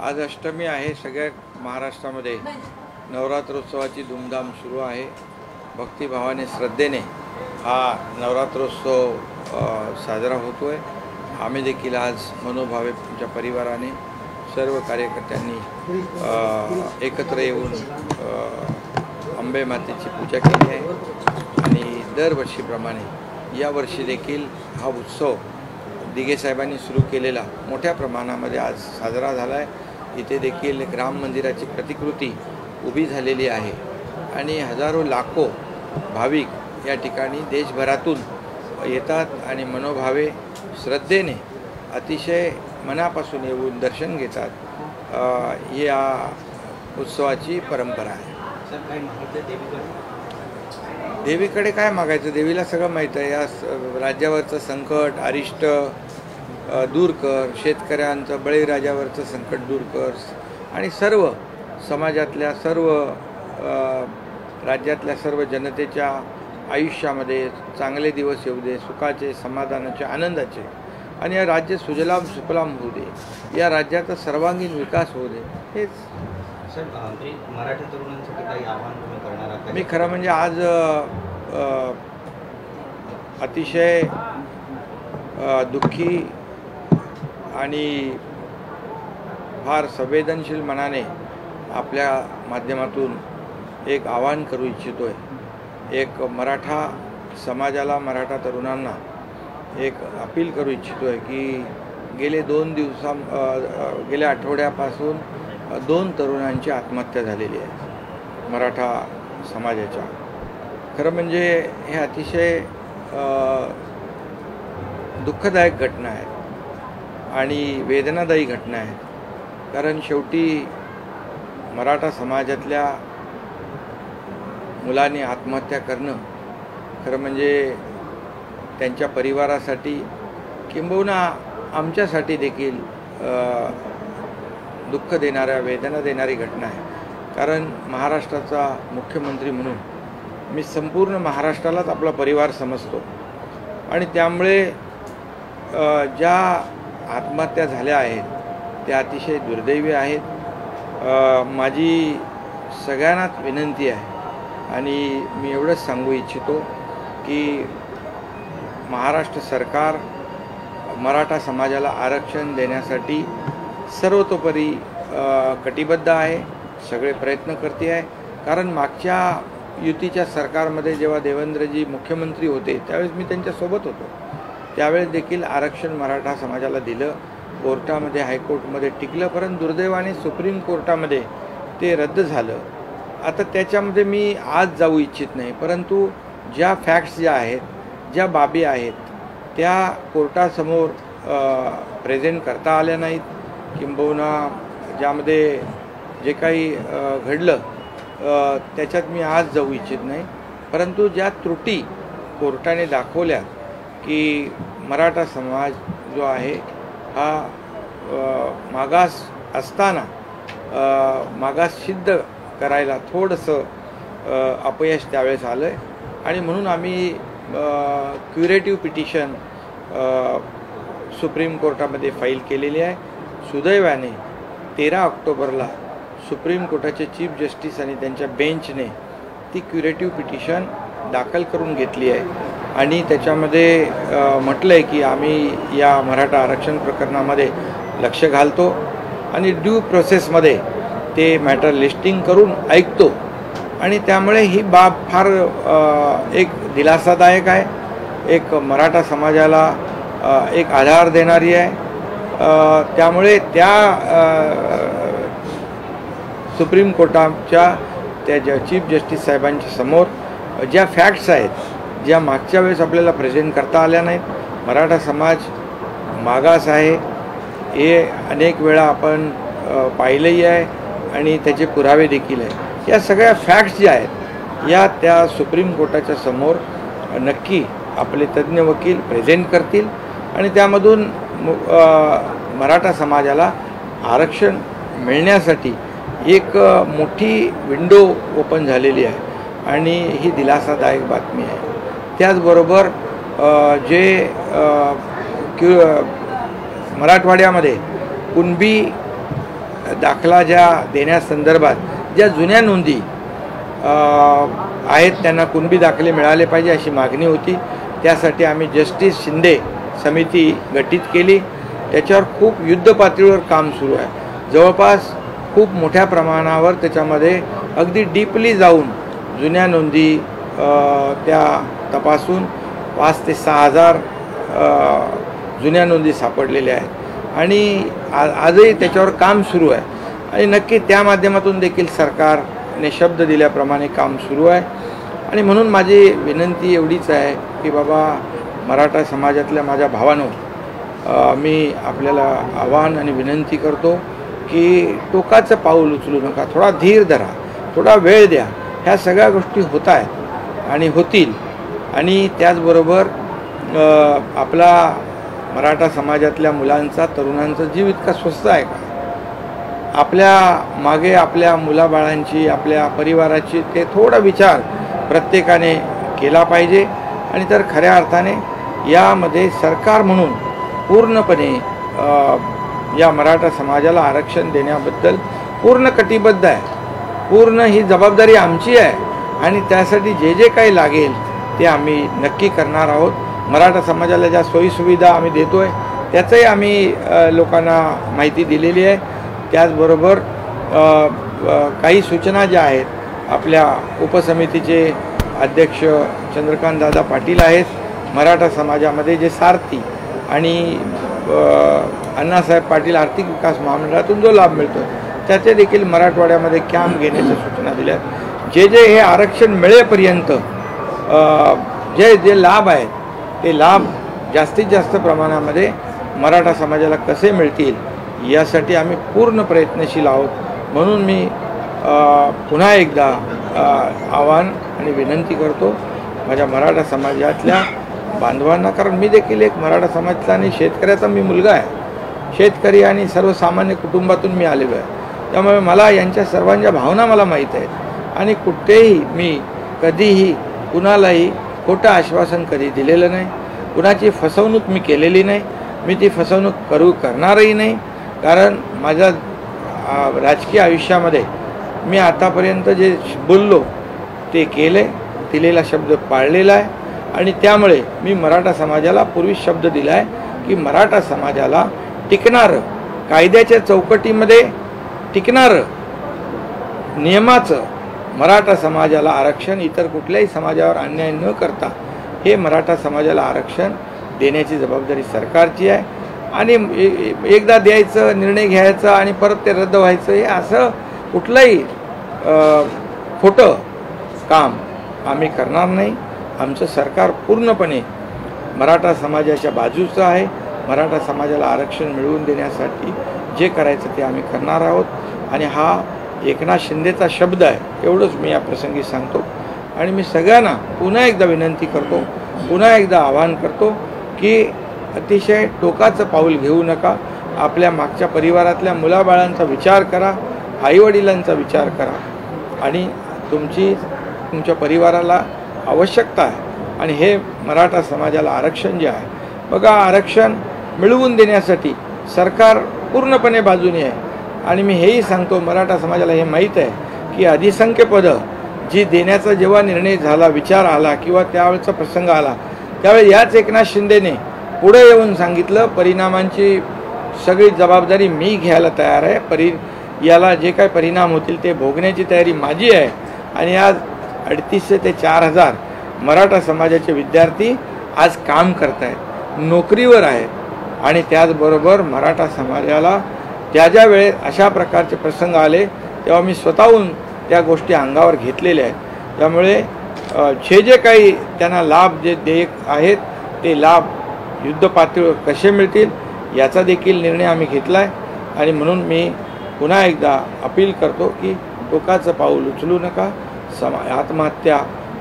आज अष्टमी आहे। सगळ्या महाराष्ट्रामध्ये नवरात्रोत्सवाची धूमधाम सुरू आहे। भक्तिभावाने श्रद्धेने हा नवरात्रोत्सव साजरा होतोय। आम्ही देखील आज मनोभावे तुमच्या परिवाराने सर्व कार्यकर्त्यांनी एकत्र येऊन अंबे मातेची पूजा केली आहे आणि दरवर्षीप्रमाणे यावर्षी देखील हा उत्सव दिघे साहेबांनी सुरू केलेला मोठ्या प्रमाणामध्ये आज साजरा झाला आहे। इथे देखील एक राम मंदिराची प्रतिकृती उभी झालेली आहे आणि हजारो लाखो भाविक या ठिकाणी देशभरातून येतात आणि मनोभावे श्रद्धेने अतिशय मनापासून येऊन दर्शन घेतात। या उत्सवाची परंपरा आहे। देवीकडे काय मागायचं? देवीला सगळं माहीत आहे। या राज्यावरचं संकट अरिष्ट दूर कर, शेतकऱ्यांचं बळीराजावरचं संकट दूर कर आणि सर्व समाजातल्या सर्व राज्यातल्या सर्व जनतेच्या आयुष्यामध्ये चांगले दिवस येऊ दे, सुखाचे, समाधानाचे, आनंदाचे आणि या राज्य सुजलाम सुफलाम होऊ दे, या राज्याचा सर्वांगीण विकास होऊ दे। हेच सर, मराठी तरुणांसाठी काही आव्हान तुम्ही करणार आहात? मी खरं म्हणजे आज अतिशय दुःखी आणि फार संवेदनशील मनाने आपल्या माध्यमातून एक आवाहन करू इच्छितो आहे। एक मराठा समाजाला, मराठा तरुणांना एक अपील करू इच्छितो आहे की गेल्या आठवड्यापासून 2 तरुणांची आत्महत्या झालेली आहे मराठा समाजाच्या। खरं म्हणजे हे अतिशय दुःखदायक घटना आहे आणि वेदनादायी घटना आहे। कारण शेवटी मराठा समाजातल्या मुलांनी आत्महत्या करणं खरं म्हणजे त्यांच्या परिवारासाठी किंबहुना आमच्यासाठी देखील दुःख देणाऱ्या, वेदना देणारी घटना आहे। कारण महाराष्ट्राचा मुख्यमंत्री म्हणून मी संपूर्ण महाराष्ट्रालाच आपला परिवार समजतो आणि त्यामुळे ज्या आत्महत्या झाल्या आहेत त्या अतिशय दुर्दैवी आहेत। माझी सगळ्यांनाच विनंती आहे आणि मी एवढंच सांगू इच्छितो की महाराष्ट्र सरकार मराठा समाजाला आरक्षण देण्यासाठी सर्वतोपरी कटिबद्ध आहे, सगळे प्रयत्न करते आहे। कारण मागच्या युतीच्या सरकारमध्ये जेव्हा देवेंद्रजी मुख्यमंत्री होते त्यावेळेस मी त्यांच्यासोबत होतो, त्यावेळेस देखील आरक्षण मराठा समाजाला दिलं। कोर्टामध्ये, हायकोर्टमध्ये टिकलं, परंतु दुर्दैवाने सुप्रीम कोर्टामध्ये ते रद्द झालं। आता त्याच्यामध्ये मी आज जाऊ इच्छित नाही, परंतु ज्या फॅक्ट्स ज्या आहेत, ज्या बाबी आहेत त्या कोर्टासमोर प्रेझेंट करता आल्या नाहीत, किंबहुना ज्यामध्ये जे काही घडलं त्याच्यात मी आज जाऊ इच्छित नाही। परंतु ज्या त्रुटी कोर्टाने दाखवल्या की मराठा समाज जो आहे हा मागास असताना मागास सिद्ध करायला थोडंसं अपयश त्यावेळेस आलं आहे आणि म्हणून आम्ही क्युरेटिव्ह पिटिशन सुप्रीम कोर्टामध्ये फाईल केलेली आहे। सुदैवाने 13 ऑक्टोबरला सुप्रीम कोर्टाचे चीफ जस्टिस आणि त्यांच्या बेंचने ती क्युरेटिव्ह पिटिशन दाखल करून घेतली आहे आणि त्याच्यामध्ये म्हटलं आहे की आम्ही या मराठा आरक्षण प्रकरणामध्ये लक्ष घालतो आणि ड्यू प्रोसेसमध्ये ते मॅटर लिस्टिंग करून ऐकतो आणि त्यामुळे ही बाब फार एक दिलासादायक आहे, एक मराठा समाजाला एक आधार देणारी आहे। त्यामुळे त्या सुप्रीम कोर्टाच्या त्या चीफ जस्टिस साहेबांच्या समोर ज्या फॅक्ट्स आहेत, ज्या मागच्या वेळेस आपल्याला प्रेझेंट करता आल्या नाहीत, मराठा समाज मागास आहे हे अनेक वेळा आपण पाहिलंही आहे आणि त्याचे पुरावे देखील आहे। या सगळ्या फॅक्ट्स ज्या आहेत या त्या सुप्रीम कोर्टाच्या समोर नक्की आपले तज्ज्ञ वकील प्रेझेंट करतील आणि त्यामधून मराठा समाजाला आरक्षण मिळण्यासाठी एक मोठी विंडो ओपन झालेली आहे आणि ही दिलासादायक बातमी आहे। त्याचबरोबर जे मराठवाड्यामध्ये कुणबी दाखला ज्या देण्यासंदर्भात ज्या जुन्या नोंदी आहेत त्यांना कुणबी दाखले मिळाले पाहिजे अशी मागणी होती. त्यासाठी आम्ही जस्टिस शिंदे समिती गठीत केली. त्याच्यावर खूप युद्धपातळीवर काम सुरू आहे. जवळपास खूप मोठ्या प्रमाणावर त्याच्यामध्ये अगदी डीपली जाऊन जुन्या नोंदी त्या तपासून 5 ते 6 हजार जुन्या नोंदी सापडलेल्या आहेत आणि आजही त्याच्यावर काम सुरू आहे आणि नक्की त्या माध्यमातून देखील सरकारने शब्द दिल्याप्रमाणे काम सुरू आहे. आणि म्हणून माझी विनंती एवढीच आहे की बाबा मराठा समाजातल्या माझ्या भावांनो, मी आपल्याला आवाहन आणि विनंती करतो की टोकाचं पाऊल उचलू नका. थोडा धीर धरा, थोडा वेळ द्या. ह्या सगळ्या गोष्टी होत आहेत आणि होतील. आणि त्याचबरोबर आपला मराठा समाजातल्या मुलांचा तरुणांचा जीव इतका स्वस्त आहे का? आपल्या मागे आपल्या मुलाबाळांची, आपल्या परिवाराची ते थोडा विचार प्रत्येकाने केला पाहिजे. आणि तर खऱ्या अर्थाने यामध्ये सरकार म्हणून पूर्णपणे या मराठा समाजाला आरक्षण देण्याबद्दल पूर्ण कटिबद्ध आहे. पूर्ण ही जबाबदारी आमची आहे आणि त्यासाठी जे जे काही लागेल ते आम्ही नक्की करणार आहोत. मराठा समाजाला ज्या सोयीसुविधा आम्ही देतो आहे त्याचंही आम्ही लोकांना माहिती दिलेली आहे. त्याचबरोबर काही सूचना ज्या आहेत, आपल्या उपसमितीचे अध्यक्ष चंद्रकांत दादा पाटील आहेत. मराठा समाजामध्ये जे सारथी आणि अण्णासाहेब पाटील आर्थिक विकास महामंडळातून जो लाभ मिळतो त्याचे देखील मराठवाड्यामध्ये कॅम्प घेण्याच्या सूचना दिल्या. जे जे हे आरक्षण मिळेपर्यंत जे जे लाभ आहेत ते लाभ जास्तीत जास्त प्रमाणामध्ये मराठा समाजाला कसे मिळतील यासाठी आम्ही पूर्ण प्रयत्नशील आहोत. म्हणून मी पुन्हा एकदा आवाहन आणि विनंती करतो माझ्या मराठा समाजातल्या बांधवांना, कारण मी देखील एक मराठा समाजाचा आणि शेतकऱ्याचा मी मुलगा आहे. शेतकरी आणि सर्वसामान्य कुटुंबातून मी आलेलो आहे. त्यामुळे मला यांच्या सर्वांच्या भावना मला माहीत आहेत आणि कुठेही मी कधीही कुणालाही खोटं आश्वासन कधी दिलेलं नाही. कुणाची फसवणूक मी केलेली नाही. मी ती फसवणूक करणारही नाही. कारण माझ्या राजकीय आयुष्यामध्ये मी आतापर्यंत जे बोललो ते केले, दिलेला शब्द पाळलेला आहे. आणि त्यामुळे मी मराठा समाजाला पूर्वी शब्द दिला आहे की मराठा समाजाला टिकणारं, कायद्याच्या चौकटीमध्ये टिकणारं, नियमाचं मराठा समाजाला आरक्षण, इतर कुठल्याही समाजावर अन्याय न करता हे मराठा समाजाला आरक्षण देण्याची जबाबदारी सरकारची आहे. आणि एकदा द्यायचं, निर्णय घ्यायचा आणि परत ते रद्द व्हायचं, हे असं कुठलंही खोटं काम आम्ही करणार नाही. आमचं सरकार पूर्णपणे मराठा समाजाच्या बाजूचं आहे. मराठा समाजाला आरक्षण मिळवून देण्यासाठी जे करायचं ते आम्ही करणार आहोत. आणि हा एकनाथ शिंदेचा शब्द आहे एवढंच मी या प्रसंगी सांगतो. आणि मी सगळ्यांना पुन्हा एकदा विनंती करतो, पुन्हा एकदा आवाहन करतो की अतिशय टोकाचं पाऊल घेऊ नका. आपल्या मागच्या परिवारातल्या मुलाबाळांचा विचार करा, आईवडिलांचा विचार करा. आणि तुमच्या परिवाराला आवश्यकता आहे आणि हे मराठा समाजाला आरक्षण जे आहे, बघा, आरक्षण मिळवून देण्यासाठी सरकार पूर्णपणे बाजूने आहे. आणि मी हेही सांगतो, मराठा समाजाला हे माहीत आहे की अधिसंख्य पदं जी देण्याचा जेव्हा निर्णय झाला, विचार आला किंवा त्यावेळेचा प्रसंग आला, त्यावेळी याच एकनाथ शिंदेने पुढे येऊन सांगितलं परिणामांची सगळी जबाबदारी मी घ्यायला तयार आहे. याला जे काही परिणाम होतील ते भोगण्याची तयारी माझी आहे. आणि आज 350 ते 4000 मराठा समाजाचे विद्यार्थी आज काम करत आहेत, नोकरीवर आहेत. आणि त्याचबरोबर मराठा समाजाला ज्या वेळेत अशा प्रकारचे प्रसंग आले तेव्हा मी स्वतःहून त्या गोष्टी अंगावर घेतलेल्या आहेत. त्यामुळे जे काही त्यांना लाभ जे देयक आहेत ते लाभ युद्धपातळीवर कसे मिळतील याचा देखील निर्णय आम्ही घेतला आहे. आणि म्हणून मी पुन्हा एकदा अपील करतो की टोकाचं पाऊल उचलू नका. आत्महत्या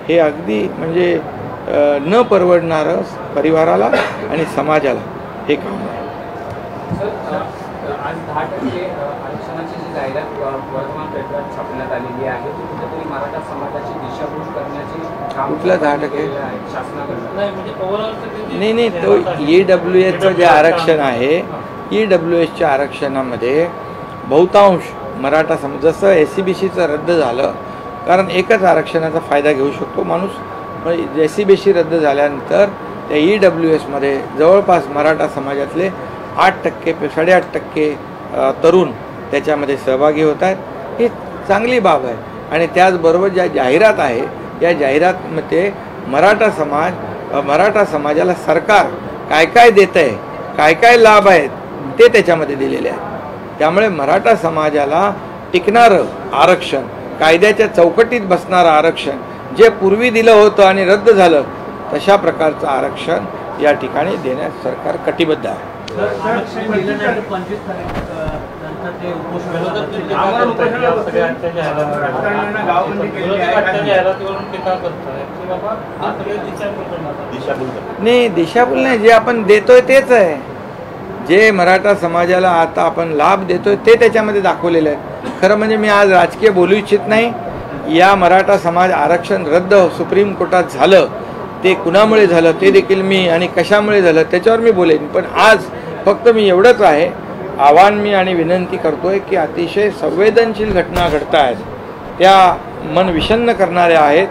हे अगदी म्हणजे न परवडणारं परिवाराला आणि समाजाला हे काम आहे. आज 10% आरक्षणाची जी जाहिरात वर्तमानपत्रात छापण्यात आलेली आहे ती कुठेतरी मराठा समाजाची दिशाभूल करण्याची काम कुठलं 10% शासनाकडून नाही, तो EWSचं जे आरक्षण आहे, EWSच्या आरक्षणामध्ये बहुतांश मराठा जसं SCBCचं रद्द झालं, कारण एकच आरक्षणाचा फायदा घेऊ शकतो माणूस. SCBC रद्द झाल्यानंतर त्या EWSमध्ये जवळपास मराठा समाजातले 8%, 8.5% तरुण त्याच्यामध्ये सहभागी होत आहेत. ही चांगली बाब आहे. आणि त्याचबरोबर ज्या जाहिरात आहे, या जाहिरातमध्ये मराठा समाजाला सरकार काय काय देतं आहे, काय काय लाभ आहेत ते त्याच्यामध्ये दिलेले आहेत. त्यामुळे मराठा समाजाला टिकणारं आरक्षण, कायद्याच्या चौकटीत बसणारं आरक्षण, जे पूर्वी दिलं होतं आणि रद्द झालं, तशा प्रकारचं आरक्षण या ठिकाणी देण्यास सरकार कटिबद्ध आहे. नाही, दिशाभूल नाही. जे आपण देतोय तेच आहे. जे मराठा समाजाला आता आपण लाभ देतोय ते त्याच्यामध्ये दाखवलेलं आहे. खरं म्हणजे मी आज राजकीय बोलू इच्छित नाही. या मराठा समाज आरक्षण रद्द सुप्रीम कोर्टात झालं, ते कुणामुळे झालं ते देखील मी, आणि कशामुळे झालं त्याच्यावर मी बोलेन. पण आज फक्त मी एवढंच आहे, आव्हान मी आणि विनंती करतोय की अतिशय संवेदनशील घटना घडत आहेत. त्या मन विषण्ण करणाऱ्या आहेत,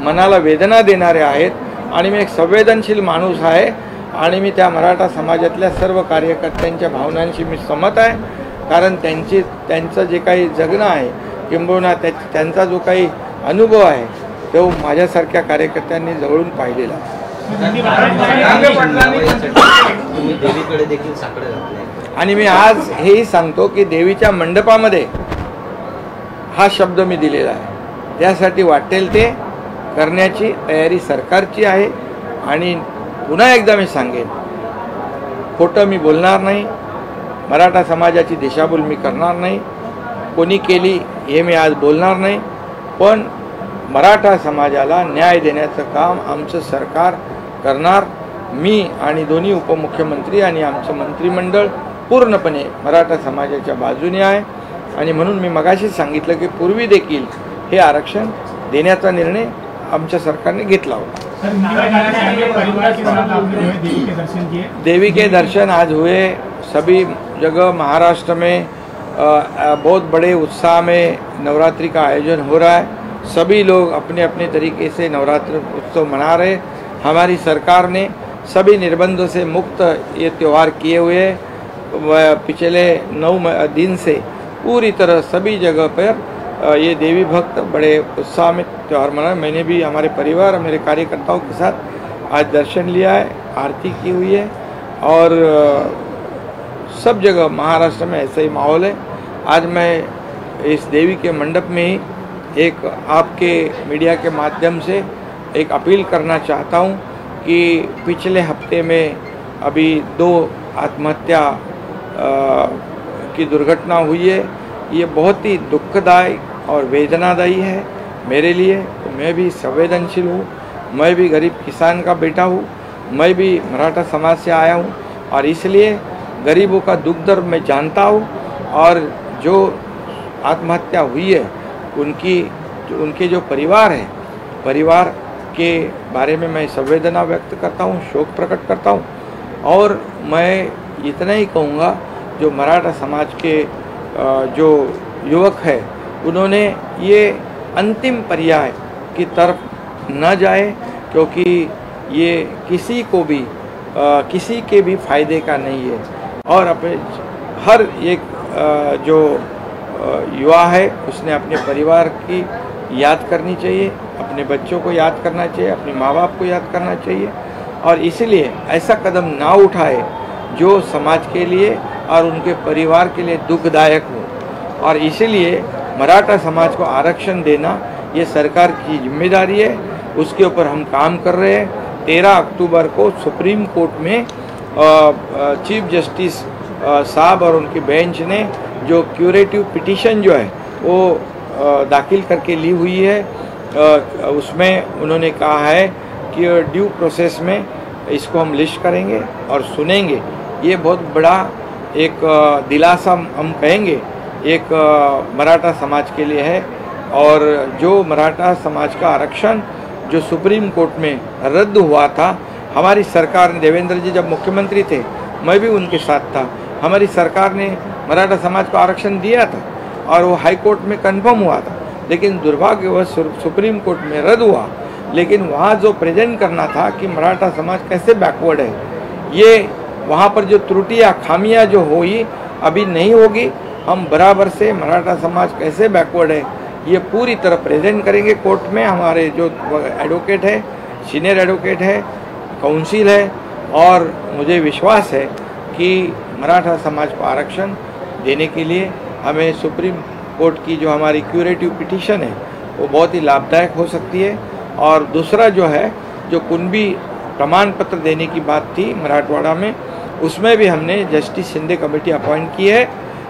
मनाला वेदना देणाऱ्या आहेत. आणि मी एक संवेदनशील माणूस आहे आणि मी त्या मराठा समाजातल्या सर्व कार्यकर्त्यांच्या भावनांशी मी सहमत आहे. कारण त्यांचं जे काही जगणं आहे, किंबहुना त्यांचा जो काही अनुभव आहे, तो माझ्यासारख्या कार्यकर्त्यांनी जवळून पाहिलेला आहे. आणि मी आज हेही सांगतो की देवीच्या मंडपामध्ये हा शब्द मी दिलेला आहे. त्यासाठी वाटेल ते करण्याची तयारी सरकारची आहे. आणि पुन्हा एकदा मी सांगेन, खोटं मी बोलणार नाही, मराठा समाजाची दिशाभूल मी करणार नाही, कोणी केली हे मी आज बोलणार नाही. पण मराठा समाजाला न्याय देण्याचं काम आमचं सरकार करणार. मी आणि दोन्ही उपमुख्यमंत्री आणि आमचं मंत्रिमंडळ पूर्णपणे मराठा समाजाच्या बाजूने आहे. आणि म्हणून मी मगाशीच सांगितलं की पूर्वी देखील हे आरक्षण देण्याचा निर्णय आमच्या सरकारने घेतला होता. देवी के दर्शन आज हुए सभी जगह महाराष्ट्र में. बहुत बड़े उत्साह में नवरात्रि का आयोजन हो रहा है. सभी लोग अपने अपने तरीके से नवरात्र उत्सव मना रहे. हमारी सरकार ने सभी निर्बंधों से मुक्त ये त्यौहार किए हुए हैं. पिछले 9 दिन से पूरी तरह सभी जगह पर ये देवी भक्त बड़े उत्साह में त्यौहार मना. मैंने भी हमारे परिवार और मेरे कार्यकर्ताओं के साथ आज दर्शन लिया है, आरती की हुई है. और सब जगह महाराष्ट्र में ऐसा ही माहौल है. आज मैं इस देवी के मंडप में ही एक आपके मीडिया के माध्यम से एक अपील करना चाहता हूं कि पिछले हफ्ते में अभी 2 आत्महत्या की दुर्घटना हुई है. ये बहुत ही दुखदायी और वेदनादायी है मेरे लिए. तो मैं भी संवेदनशील हूँ, मैं भी गरीब किसान का बेटा हूँ, मैं भी मराठा समाज से आया हूँ और इसलिए गरीबों का दुख दर्द मैं जानता हूँ. और जो आत्महत्या हुई है उनके जो परिवार है, परिवार के बारे में मैं संवेदना व्यक्त करता हूँ, शोक प्रकट करता हूँ. और मैं इतना ही कहूँगा, जो मराठा समाज के जो युवक है उन्होंने ये अंतिम पर्याय की तरफ न जाए, क्योंकि ये किसी को भी किसी के भी फायदे का नहीं है. और अपने हर एक जो युवा है उसने अपने परिवार की याद करनी चाहिए, अपने बच्चों को याद करना चाहिए, अपने माँ बाप को याद करना चाहिए. और इसलिए ऐसा कदम ना उठाए जो समाज के लिए और उनके परिवार के लिए दुखदायक हो. और इसलिए मराठा समाज को आरक्षण देना ये सरकार की जिम्मेदारी है. उसके ऊपर हम काम कर रहे हैं. 13 अक्टूबर को सुप्रीम कोर्ट में चीफ जस्टिस साहब और उनकी बेंच ने जो क्यूरेटिव पिटीशन जो है वो दाखिल करके ली हुई है. उसमें उन्होंने कहा है कि ड्यू प्रोसेस में इसको हम लिस्ट करेंगे और सुनेंगे. ये बहुत बड़ा एक दिलासा हम कहेंगे एक मराठा समाज के लिए है. और जो मराठा समाज का आरक्षण जो सुप्रीम कोर्ट में रद्द हुआ था, हमारी सरकार ने, देवेंद्र जी जब मुख्यमंत्री थे मैं भी उनके साथ था, हमारी सरकार ने मराठा समाज को आरक्षण दिया था और वो हाई कोर्ट में कंफर्म हुआ था, लेकिन दुर्भाग्यवश सुप्रीम कोर्ट में रद्द हुआ। लेकिन वहाँ जो प्रेजेंट करना था कि मराठा समाज कैसे बैकवर्ड है, ये वहाँ पर जो त्रुटियाँ खामियाँ जो हुई अभी नहीं होगी। हम बराबर से मराठा समाज कैसे बैकवर्ड है ये पूरी तरह प्रेजेंट करेंगे कोर्ट में। हमारे जो एडवोकेट है, सीनियर एडवोकेट है, काउंसिल है, और मुझे विश्वास है कि मराठा समाज को आरक्षण देने के लिए हमें सुप्रीम कोर्ट की जो हमारी क्यूरेटिव पिटीशन है वो बहुत ही लाभदायक हो सकती है। और दूसरा जो है, जो कुणबी प्रमाण पत्र देने की बात थी मराठवाड़ा में, उसमें भी हमने जस्टिस शिंदे कमेटी अपॉइंट की है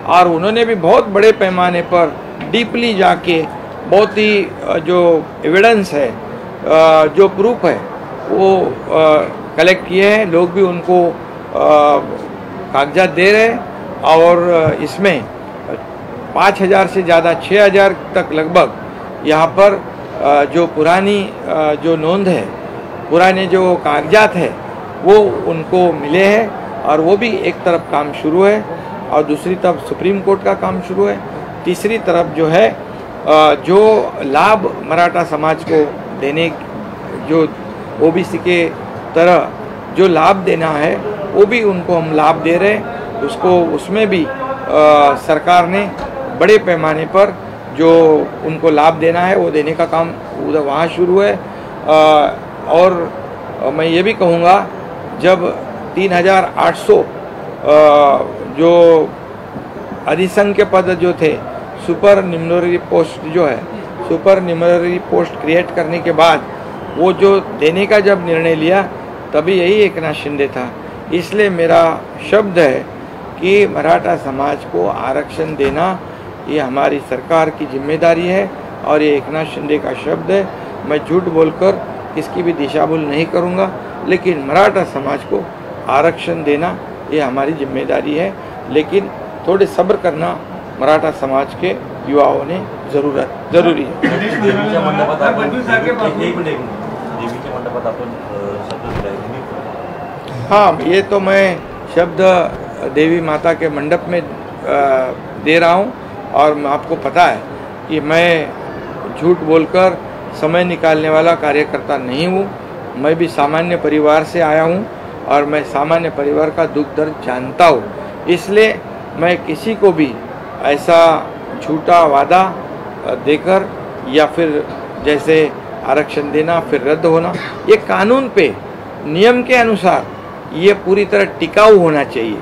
और उन्होंने भी बहुत बड़े पैमाने पर डीपली जाके बहुत ही जो एविडेंस है, जो प्रूफ है वो कलेक्ट किए हैं। लोग भी उनको कागजात दे रहे हैं और इसमें 5000 से ज़्यादा 6000 तक लगभग यहाँ पर जो पुरानी जो नोंद है, पुराने जो कागजात है वो उनको मिले हैं और वो भी एक तरफ काम शुरू है और दूसरी तरफ सुप्रीम कोर्ट का काम शुरू है। तीसरी तरफ जो है जो लाभ मराठा समाज को देने, जो ओबीसी के तरह जो लाभ देना है वो भी उनको हम लाभ दे रहे हैं। उसको उसमें भी सरकार ने बड़े पैमाने पर जो उनको लाभ देना है वो देने का काम उधर वहाँ शुरू है। और मैं ये भी कहूँगा, जब 3800 जो अधिसंख्य पद जो थे, सुपर न्यूमररी पोस्ट जो है, सुपर न्यूमररी पोस्ट क्रिएट करने के बाद वो जो देने का जब निर्णय लिया तभी यही एकनाथ शिंदे था। इसलिए मेरा शब्द है कि मराठा समाज को आरक्षण देना ये हमारी सरकार की जिम्मेदारी है और ये एकनाथ शिंदे का शब्द है। मैं झूठ बोलकर किसकी भी दिशाभूल नहीं करूँगा, लेकिन मराठा समाज को आरक्षण देना ये हमारी जिम्मेदारी है। लेकिन थोड़े सब्र करना मराठा समाज के युवाओं ने जरूरी है। देवीच्या मंडपात आपण शब्द दिलाय। हाँ, ये तो मैं शब्द देवी माता के मंडप में दे रहा हूँ और आपको पता है कि मैं झूठ बोलकर समय निकालने वाला कार्यकर्ता नहीं हूँ। मैं भी सामान्य परिवार से आया हूँ और मैं सामान्य परिवार का दुख दर्द जानता हूँ। इसलिए मैं किसी को भी ऐसा झूठा वादा देकर या फिर जैसे आरक्षण देना फिर रद्द होना, ये कानून पे नियम के अनुसार ये पूरी तरह टिकाऊ होना चाहिए।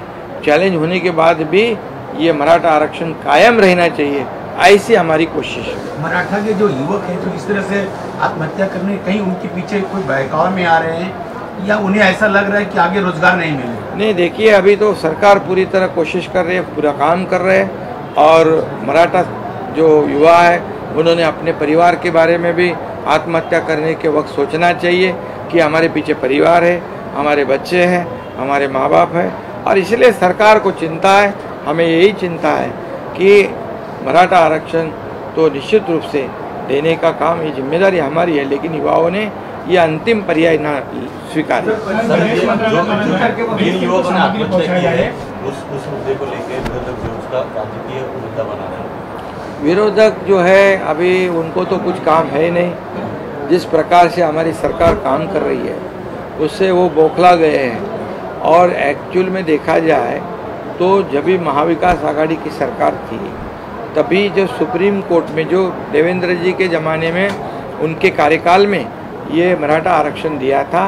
चैलेंज होने के बाद भी ये मराठा आरक्षण कायम रहना चाहिए, ऐसी हमारी कोशिश है। मराठा के जो युवक हैं जो इस तरह से आत्महत्या करने, कहीं उनके पीछे कोई बहकाव में आ रहे हैं या उन्हें ऐसा लग रहा है कि आगे रोजगार नहीं मिलेगा? नहीं, देखिए, अभी तो सरकार पूरी तरह कोशिश कर रही है, पूरा काम कर रहे हैं और मराठा जो युवा है उन्होंने अपने परिवार के बारे में भी आत्महत्या करने के वक्त सोचना चाहिए कि हमारे पीछे परिवार है, हमारे बच्चे हैं, हमारे माँ बाप हैं। और इसलिए सरकार को चिंता है, हमें यही चिंता है कि मराठा आरक्षण तो निश्चित रूप से देने का काम, ये जिम्मेदारी हमारी है, लेकिन युवाओं ने ये अंतिम पर्याय ना स्वीकार। जिन युवकों ने आत्महत्या की है उस मुद्दे को लेकर विरोधक जो उसका राजकीय मुद्दा बना रहे हैं। विरोधक जो है अभी उनको तो कुछ काम है नहीं। जिस प्रकार से हमारी सरकार काम कर रही है उससे वो बौखला गए हैं। और एक्चुअल में देखा जाए तो जब भी महाविकास आघाड़ी की सरकार थी तभी जो सुप्रीम कोर्ट में जो देवेंद्र जी के ज़माने में उनके कार्यकाल में ये मराठा आरक्षण दिया था,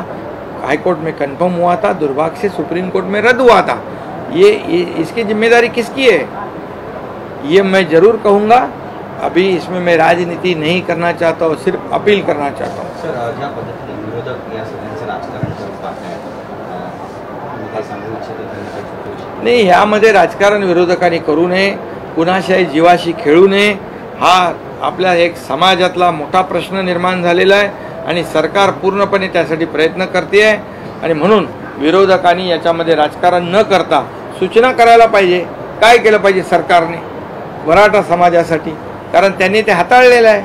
हाई कोर्ट में कंफर्म हुआ था, दुर्भाग्य से सुप्रीम कोर्ट में रद्द हुआ था। ये इसकी जिम्मेदारी किसकी है ये मैं ज़रूर कहूँगा। अभी इसमें मैं राजनीति नहीं करना चाहता हूँ, सिर्फ अपील करना चाहता हूँ। सर, ज्या पद्धतीने विरोधक या सगळ्यांचं राजकारण करत आहेत, काय सांगू इच्छितो? नाही, यामध्ये राजकारण विरोधकांनी करू नये, कुणाशाही जीवाशी खेळू नये। हा आपल्या एक समाजातला मोठा प्रश्न निर्माण झालेला आहे आणि सरकार पूर्णपणे त्यासाठी प्रयत्न करते आहे आणि म्हणून विरोधकांनी याच्यामध्ये राजकारण न करता सूचना करायला पाहिजे। काय केलं पाहिजे सरकारने मराठा समाजासाठी, कारण त्यांनी ते हाताळलेलं आहे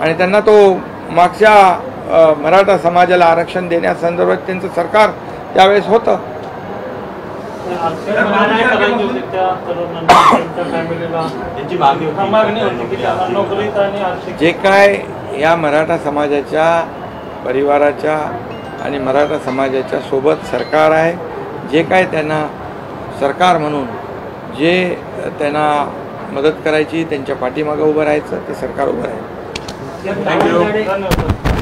आणि त्यांना तो मागच्या मराठा समाजाला आरक्षण देण्यासंदर्भात त्यांचं सरकार त्यावेळेस होतं। तरुणांना त्यांच्या फॅमिलीला त्यांची मागणी होती. मागणी होती की त्यांना नोकरीत आणि आर्थिक जे काय या मराठा समाजाच्या परिवाराच्या आणि मराठा समाजाच्या सोबत सरकार आहे, जे काय त्यांना सरकार म्हणून जे त्यांना मदत करायची, त्यांच्या पाठीमागं उभं राहायचं, ते सरकार उभं राहील. धन्यवाद.